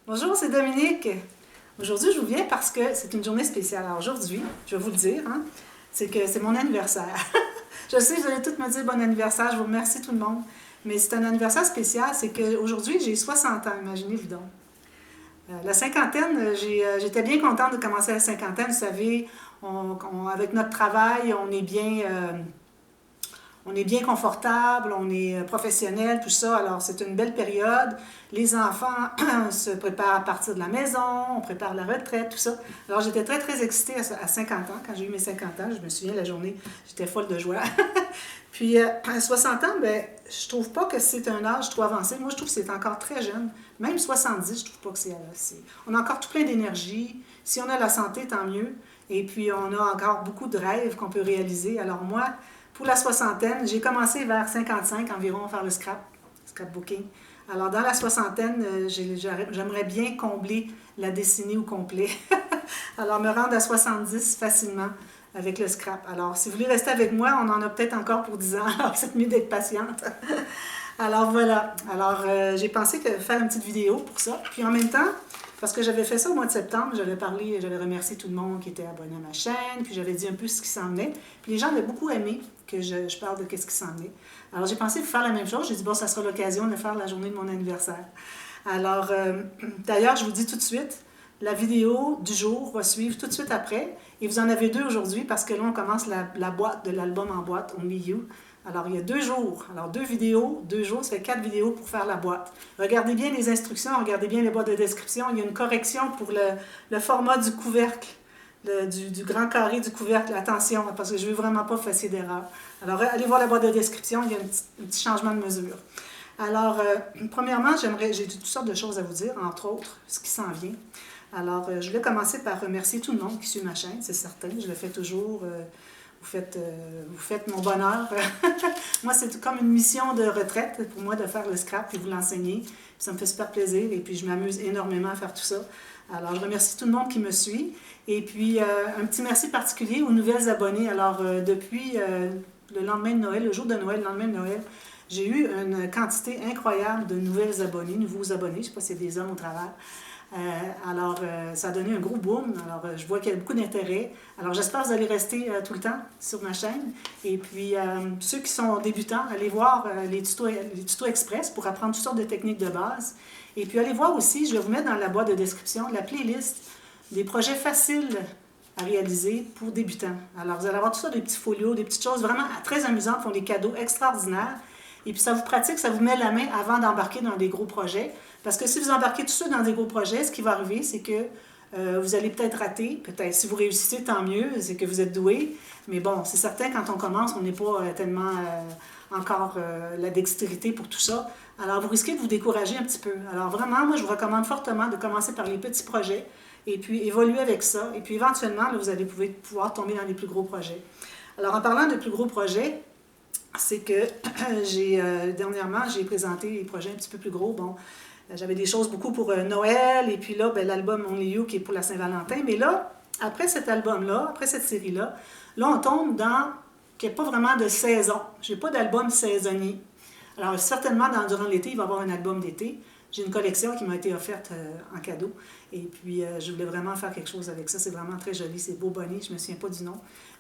Bonjour, c'est Dominique. Aujourd'hui, je vous viens parce que c'est une journée spéciale. Alors aujourd'hui, je vais vous le dire, c'est que c'est mon anniversaire. Je sais, vous allez tous me dire bon anniversaire, je vous remercie tout le monde. Mais c'est un anniversaire spécial, c'est qu'aujourd'hui, j'ai 60 ans, imaginez-vous donc. La cinquantaine, j'étais bien contente de commencer la cinquantaine. Vous savez, avec notre travail, on est bien confortable, on est professionnel, tout ça. Alors, c'est une belle période. Les enfants se préparent à partir de la maison, on prépare la retraite, tout ça. Alors, j'étais très, très excitée à 50 ans. Quand j'ai eu mes 50 ans, je me souviens, la journée, j'étais folle de joie. Puis, à 60 ans, ben, je trouve pas que c'est un âge trop avancé. Moi, je trouve que c'est encore très jeune. Même 70, je trouve pas que c'est assez. On a encore tout plein d'énergie. Si on a la santé, tant mieux. Et puis, on a encore beaucoup de rêves qu'on peut réaliser. Alors, moi, pour la soixantaine, j'ai commencé vers 55 environ à faire le scrapbooking. Alors, dans la soixantaine, j'aimerais bien combler la décennie au complet. Alors, me rendre à 70 facilement avec le scrap. Alors, si vous voulez rester avec moi, on en a peut-être encore pour 10 ans. Alors, c'est mieux d'être patiente. Alors, voilà. Alors, j'ai pensé faire une petite vidéo pour ça. Puis, en même temps, parce que j'avais fait ça au mois de septembre, j'avais remercié tout le monde qui était abonné à ma chaîne, puis j'avais dit un peu ce qui s'en venait. Puis les gens avaient beaucoup aimé que je parle de ce qui s'en venait. Alors j'ai pensé faire la même chose. J'ai dit, bon, ça sera l'occasion de faire la journée de mon anniversaire. Alors, d'ailleurs, je vous dis tout de suite, la vidéo du jour va suivre tout de suite après. Et vous en avez deux aujourd'hui parce que là, on commence la boîte de l'album en boîte, Only You. Alors, il y a 2 jours. Alors, 2 vidéos, 2 jours, ça fait 4 vidéos pour faire la boîte. Regardez bien les instructions, regardez bien les boîtes de description. Il y a une correction pour le format du couvercle, du grand carré du couvercle. Attention, parce que je ne veux vraiment pas faire d'erreur. Alors, allez voir la boîte de description, il y a un petit changement de mesure. Alors, premièrement, j'ai toutes sortes de choses à vous dire, entre autres, ce qui s'en vient. Alors, je vais commencer par remercier tout le monde qui suit ma chaîne, c'est certain. Je le fais toujours. Vous faites mon bonheur. Moi, c'est comme une mission de retraite pour moi de faire le scrap et vous l'enseigner. Ça me fait super plaisir et puis je m'amuse énormément à faire tout ça. Alors, je remercie tout le monde qui me suit. Et puis, un petit merci particulier aux nouvelles abonnées. Alors, depuis le lendemain de Noël, le jour de Noël, le lendemain de Noël, j'ai eu une quantité incroyable de nouveaux abonnés. Je ne sais pas si c'est des hommes au travers. Ça a donné un gros boom. Alors, je vois qu'il y a beaucoup d'intérêt. Alors, j'espère que vous allez rester tout le temps sur ma chaîne. Et puis, ceux qui sont débutants, allez voir les tutos express pour apprendre toutes sortes de techniques de base. Et puis, allez voir aussi, je vais vous mettre dans la boîte de description la playlist des projets faciles à réaliser pour débutants. Alors, vous allez avoir tout ça, des petits folios, des petites choses vraiment très amusantes, font des cadeaux extraordinaires. Et puis, ça vous pratique, ça vous met la main avant d'embarquer dans des gros projets. Parce que si vous embarquez tout ça dans des gros projets, ce qui va arriver, c'est que vous allez peut-être rater. Peut-être si vous réussissez, tant mieux, c'est que vous êtes doué. Mais bon, c'est certain, quand on commence, on n'est pas tellement encore la dextérité pour tout ça. Alors, vous risquez de vous décourager un petit peu. Alors, vraiment, moi, je vous recommande fortement de commencer par les petits projets et puis évoluer avec ça. Et puis, éventuellement, là, vous allez pouvoir tomber dans les plus gros projets. Alors, en parlant de plus gros projets, c'est que dernièrement, j'ai présenté des projets un petit peu plus gros. Bon, j'avais des choses beaucoup pour Noël, et puis là, ben, l'album Only You qui est pour la Saint-Valentin. Mais là, après cet album-là, après cette série-là, là, on tombe dans qu'il n'y a pas vraiment de saison. Je n'ai pas d'album saisonnier. Alors, certainement, durant l'été, il va y avoir un album d'été. J'ai une collection qui m'a été offerte en cadeau. Et puis, je voulais vraiment faire quelque chose avec ça. C'est vraiment très joli. C'est beau bonnet. Je ne me souviens pas du nom.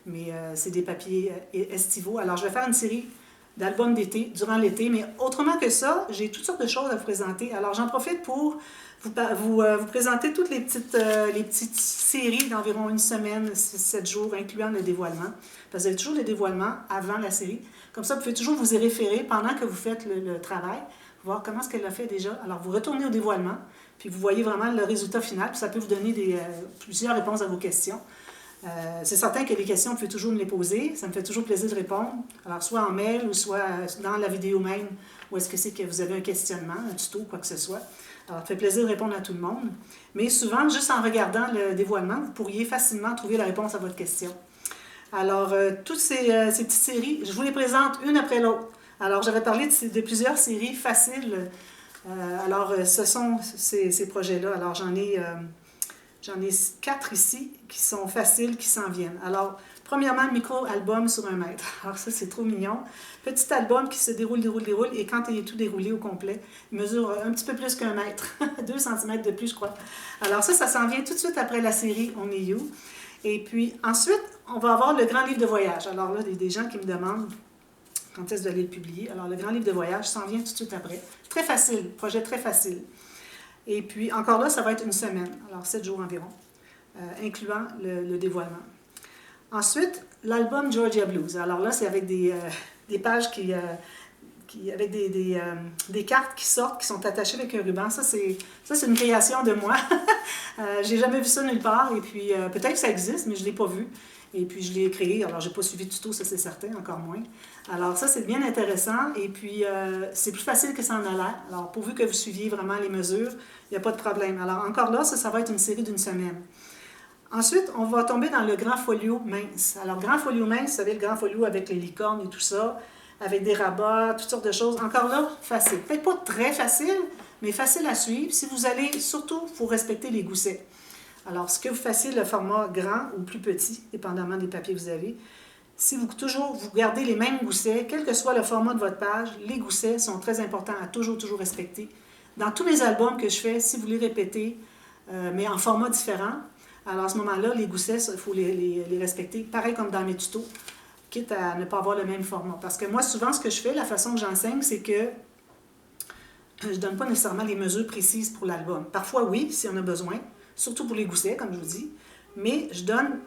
Mais c'est des papiers estivaux. Alors, je vais faire une série d'albums d'été, durant l'été. Mais autrement que ça, j'ai toutes sortes de choses à vous présenter. Alors, j'en profite pour vous présenter toutes les petites séries d'environ une semaine, 7 jours, incluant le dévoilement. Parce que vous avez toujours le dévoilement avant la série. Comme ça, vous pouvez toujours vous y référer pendant que vous faites le travail, voir comment est-ce qu'elle l'a fait déjà. Alors, vous retournez au dévoilement, puis vous voyez vraiment le résultat final, puis ça peut vous donner plusieurs réponses à vos questions. C'est certain que les questions, vous pouvez toujours me les poser. Ça me fait toujours plaisir de répondre. Alors, soit en mail ou soit dans la vidéo même, où est-ce que c'est que vous avez un questionnement, un tuto, quoi que ce soit. Alors, ça fait plaisir de répondre à tout le monde. Mais souvent, juste en regardant le dévoilement, vous pourriez facilement trouver la réponse à votre question. Alors, toutes ces petites séries, je vous les présente une après l'autre. Alors, j'avais parlé de plusieurs séries faciles. Ce sont ces projets-là. Alors, J'en ai 4 ici qui sont faciles, qui s'en viennent. Alors, premièrement, micro-album sur 1 mètre. Alors ça, c'est trop mignon. Petit album qui se déroule, et quand il est tout déroulé au complet, il mesure un petit peu plus qu'1 mètre. 2 cm de plus, je crois. Alors ça s'en vient tout de suite après la série On Est You. Et puis, ensuite, on va avoir le grand livre de voyage. Alors là, il y a des gens qui me demandent quand est-ce que vous allez le publier. Alors, le grand livre de voyage s'en vient tout de suite après. Très facile, projet très facile. Et puis, encore là, ça va être une semaine, alors 7 jours environ, incluant le dévoilement. Ensuite, l'album Georgia Blues. Alors là, c'est avec des pages avec des cartes qui sortent, qui sont attachées avec un ruban. Ça, c'est une création de moi. J'ai jamais vu ça nulle part. Et puis, peut-être que ça existe, mais je ne l'ai pas vu. Et puis, je l'ai créé. Alors, je n'ai pas suivi du tout, ça c'est certain, encore moins. Alors, ça, c'est bien intéressant. Et puis, c'est plus facile que ça en a l'air. Alors, pourvu que vous suiviez vraiment les mesures, il n'y a pas de problème. Alors, encore là, ça va être une série d'une semaine. Ensuite, on va tomber dans le grand folio mince. Alors, grand folio mince, vous savez, le grand folio avec les licornes et tout ça, avec des rabats, toutes sortes de choses. Encore là, facile. Peut-être pas très facile, mais facile à suivre. Si vous allez, surtout, il faut respecter les goussets. Alors, ce que vous fassiez, le format grand ou plus petit, dépendamment des papiers que vous avez, si vous gardez les mêmes goussets, quel que soit le format de votre page, les goussets sont très importants à toujours respecter. Dans tous mes albums que je fais, si vous les répétez, mais en format différent, alors à ce moment-là, les goussets, il faut les respecter, pareil comme dans mes tutos, quitte à ne pas avoir le même format. Parce que moi, souvent, ce que je fais, la façon que j'enseigne, c'est que je ne donne pas nécessairement les mesures précises pour l'album. Parfois, oui, si on a besoin, surtout pour les goussets, comme je vous dis, mais je donne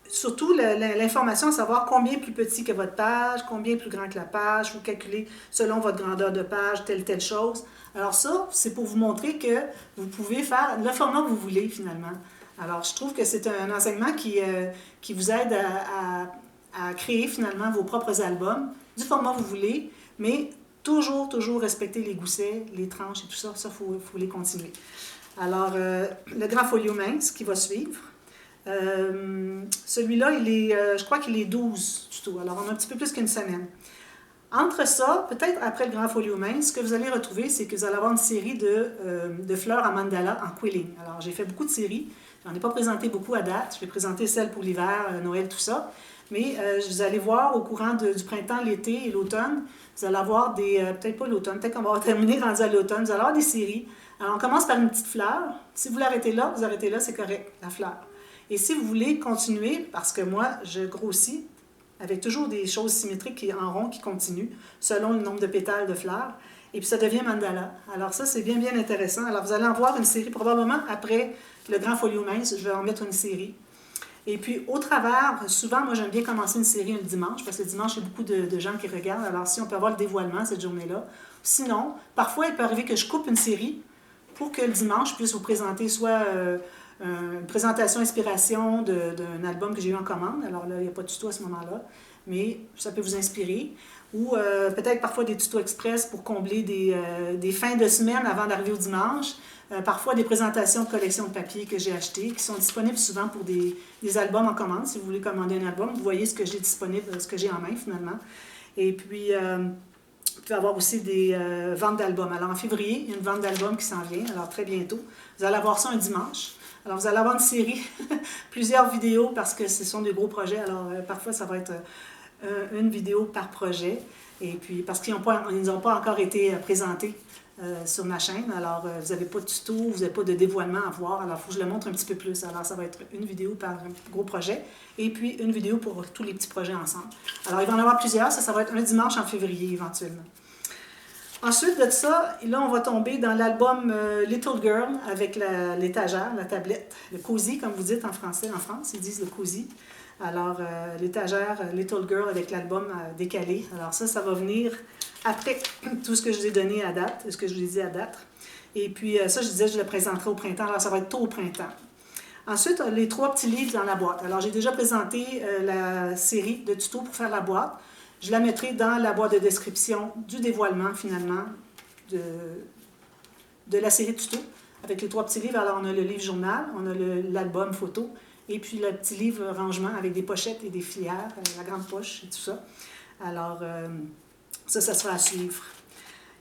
surtout l'information à savoir combien est plus petit que votre page, combien est plus grand que la page, vous calculez selon votre grandeur de page, telle chose. Alors ça, c'est pour vous montrer que vous pouvez faire le format que vous voulez, finalement. Alors, je trouve que c'est un enseignement qui vous aide à créer, finalement, vos propres albums, du format que vous voulez, mais toujours respecter les goussets, les tranches et tout ça. Ça, il faut les continuer. Alors, le grand folio mince qui va suivre. Celui-là, je crois qu'il est 12 du tout. Alors, on a un petit peu plus qu'une semaine. Entre ça, peut-être après le grand folio mince, ce que vous allez retrouver, c'est que vous allez avoir une série de fleurs à mandala en quilling. Alors, j'ai fait beaucoup de séries. Je n'en ai pas présenté beaucoup à date. Je vais présenter celles pour l'hiver, Noël, tout ça. Mais vous allez voir au courant du printemps, l'été et l'automne, vous allez avoir peut-être pas l'automne, peut-être qu'on va terminer rendu à l'automne, vous allez avoir des séries. Alors, on commence par une petite fleur. Si vous l'arrêtez là, vous arrêtez là, c'est correct, la fleur. Et si vous voulez continuer, parce que moi, je grossis, avec toujours des choses symétriques en rond qui continuent, selon le nombre de pétales de fleurs, et puis ça devient mandala. Alors ça, c'est bien intéressant. Alors, vous allez en voir une série, probablement après le grand folio mince, je vais en mettre une série. Et puis, au travers, souvent, moi, j'aime bien commencer une série un dimanche, parce que le dimanche, il y a beaucoup de gens qui regardent. Alors, si on peut avoir le dévoilement cette journée-là. Sinon, parfois, il peut arriver que je coupe une série pour que le dimanche, je puisse vous présenter soit une présentation inspiration d'un album que j'ai eu en commande. Alors là, il n'y a pas de tuto à ce moment-là, mais ça peut vous inspirer. Ou peut-être parfois des tutos express pour combler des fins de semaine avant d'arriver au dimanche. Parfois des présentations de collections de papier que j'ai achetées, qui sont disponibles souvent pour des albums en commande. Si vous voulez commander un album, vous voyez ce que j'ai disponible, ce que j'ai en main finalement. Et puis, vous pouvez avoir aussi des ventes d'albums. Alors en février, il y a une vente d'albums qui s'en vient, alors très bientôt. Vous allez avoir ça un dimanche. Alors vous allez avoir une série, plusieurs vidéos, parce que ce sont des gros projets. Alors parfois, ça va être une vidéo par projet. Et puis, parce qu'ils n'ont pas encore été présentés sur ma chaîne. Alors, vous n'avez pas de tuto, vous n'avez pas de dévoilement à voir. Alors, il faut que je le montre un petit peu plus. Alors, ça va être une vidéo par gros projet et puis une vidéo pour tous les petits projets ensemble. Alors, il va y en avoir plusieurs. Ça va être un dimanche en février, éventuellement. Ensuite de ça, là, on va tomber dans l'album Little Girl avec l'étagère, la tablette, le cosy, comme vous dites en français. En France, ils disent le cosy. Alors, l'étagère Little Girl avec l'album décalé. Alors ça va venir après tout ce que je vous ai donné à date, ce que je vous ai dit à date. Et puis ça, je disais, je le présenterai au printemps. Alors, ça va être tôt au printemps. Ensuite, les 3 petits livres dans la boîte. Alors, j'ai déjà présenté la série de tutos pour faire la boîte. Je la mettrai dans la boîte de description du dévoilement, finalement, de la série de tutos, avec les 3 petits livres. Alors, on a le livre journal, on a l'album photo, et puis le petit livre rangement avec des pochettes et des filières, la grande poche et tout ça. Alors, ça sera à suivre.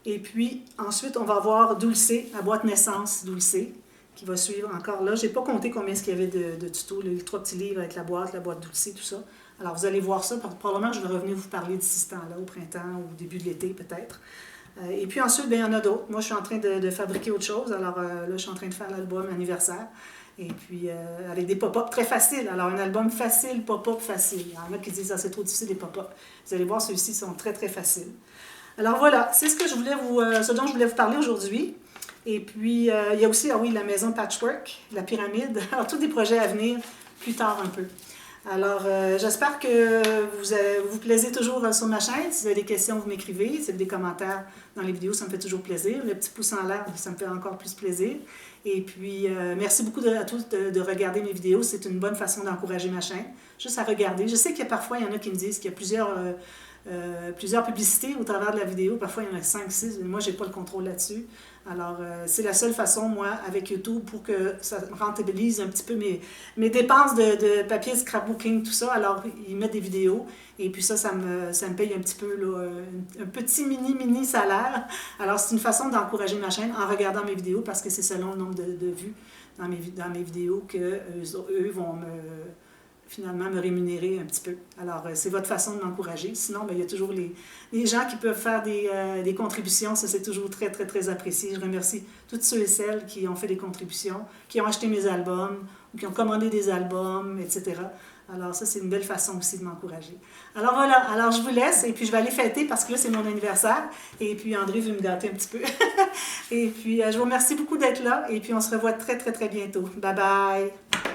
Et puis, ensuite, on va avoir Dulcé, la boîte naissance Dulcé, qui va suivre encore là. J'ai pas compté combien il y avait de tutos, les 3 petits livres avec la boîte d'outils, tout ça. Alors, vous allez voir ça. Probablement, je vais revenir vous parler d'ici ce temps-là, au printemps ou au début de l'été, peut-être. Et puis ensuite, bien, il y en a d'autres. Moi, je suis en train de fabriquer autre chose. Alors, là, je suis en train de faire l'album anniversaire. Et puis, avec des pop-up très faciles. Alors, un album facile, pop-up facile. Il y en a qui disent, ah, c'est trop difficile, les pop-up. Vous allez voir, ceux-ci sont très, très faciles. Alors, voilà, c'est ce dont je voulais vous parler aujourd'hui. Et puis, il y a aussi, ah oui, la maison Patchwork, la pyramide. Alors, tous des projets à venir plus tard un peu. Alors, j'espère que vous plaisez toujours sur ma chaîne. Si vous avez des questions, vous m'écrivez. Si vous avez des commentaires dans les vidéos, ça me fait toujours plaisir. Le petit pouce en l'air, ça me fait encore plus plaisir. Et puis, merci beaucoup à tous de regarder mes vidéos. C'est une bonne façon d'encourager ma chaîne. Juste à regarder. Je sais qu'il y a parfois, il y en a qui me disent qu'il y a plusieurs publicités au travers de la vidéo. Parfois, il y en a 5, 6. Moi, je n'ai pas le contrôle là-dessus. Alors, c'est la seule façon, moi, avec YouTube, pour que ça rentabilise un petit peu mes dépenses de papier, de scrapbooking, tout ça. Alors, ils mettent des vidéos et puis ça me paye un petit peu, là, un petit mini salaire. Alors, c'est une façon d'encourager ma chaîne en regardant mes vidéos parce que c'est selon le nombre de vues dans mes vidéos qu'eux vont finalement me rémunérer un petit peu. Alors, c'est votre façon de m'encourager. Sinon, bien, il y a toujours les gens qui peuvent faire des contributions. Ça, c'est toujours très, très, très apprécié. Je remercie toutes ceux et celles qui ont fait des contributions, qui ont acheté mes albums, ou qui ont commandé des albums, etc. Alors, ça, c'est une belle façon aussi de m'encourager. Alors, voilà. Alors, je vous laisse et puis je vais aller fêter parce que là, c'est mon anniversaire. Et puis, André veut me gâter un petit peu. Et puis, je vous remercie beaucoup d'être là et puis on se revoit très, très, très bientôt. Bye bye!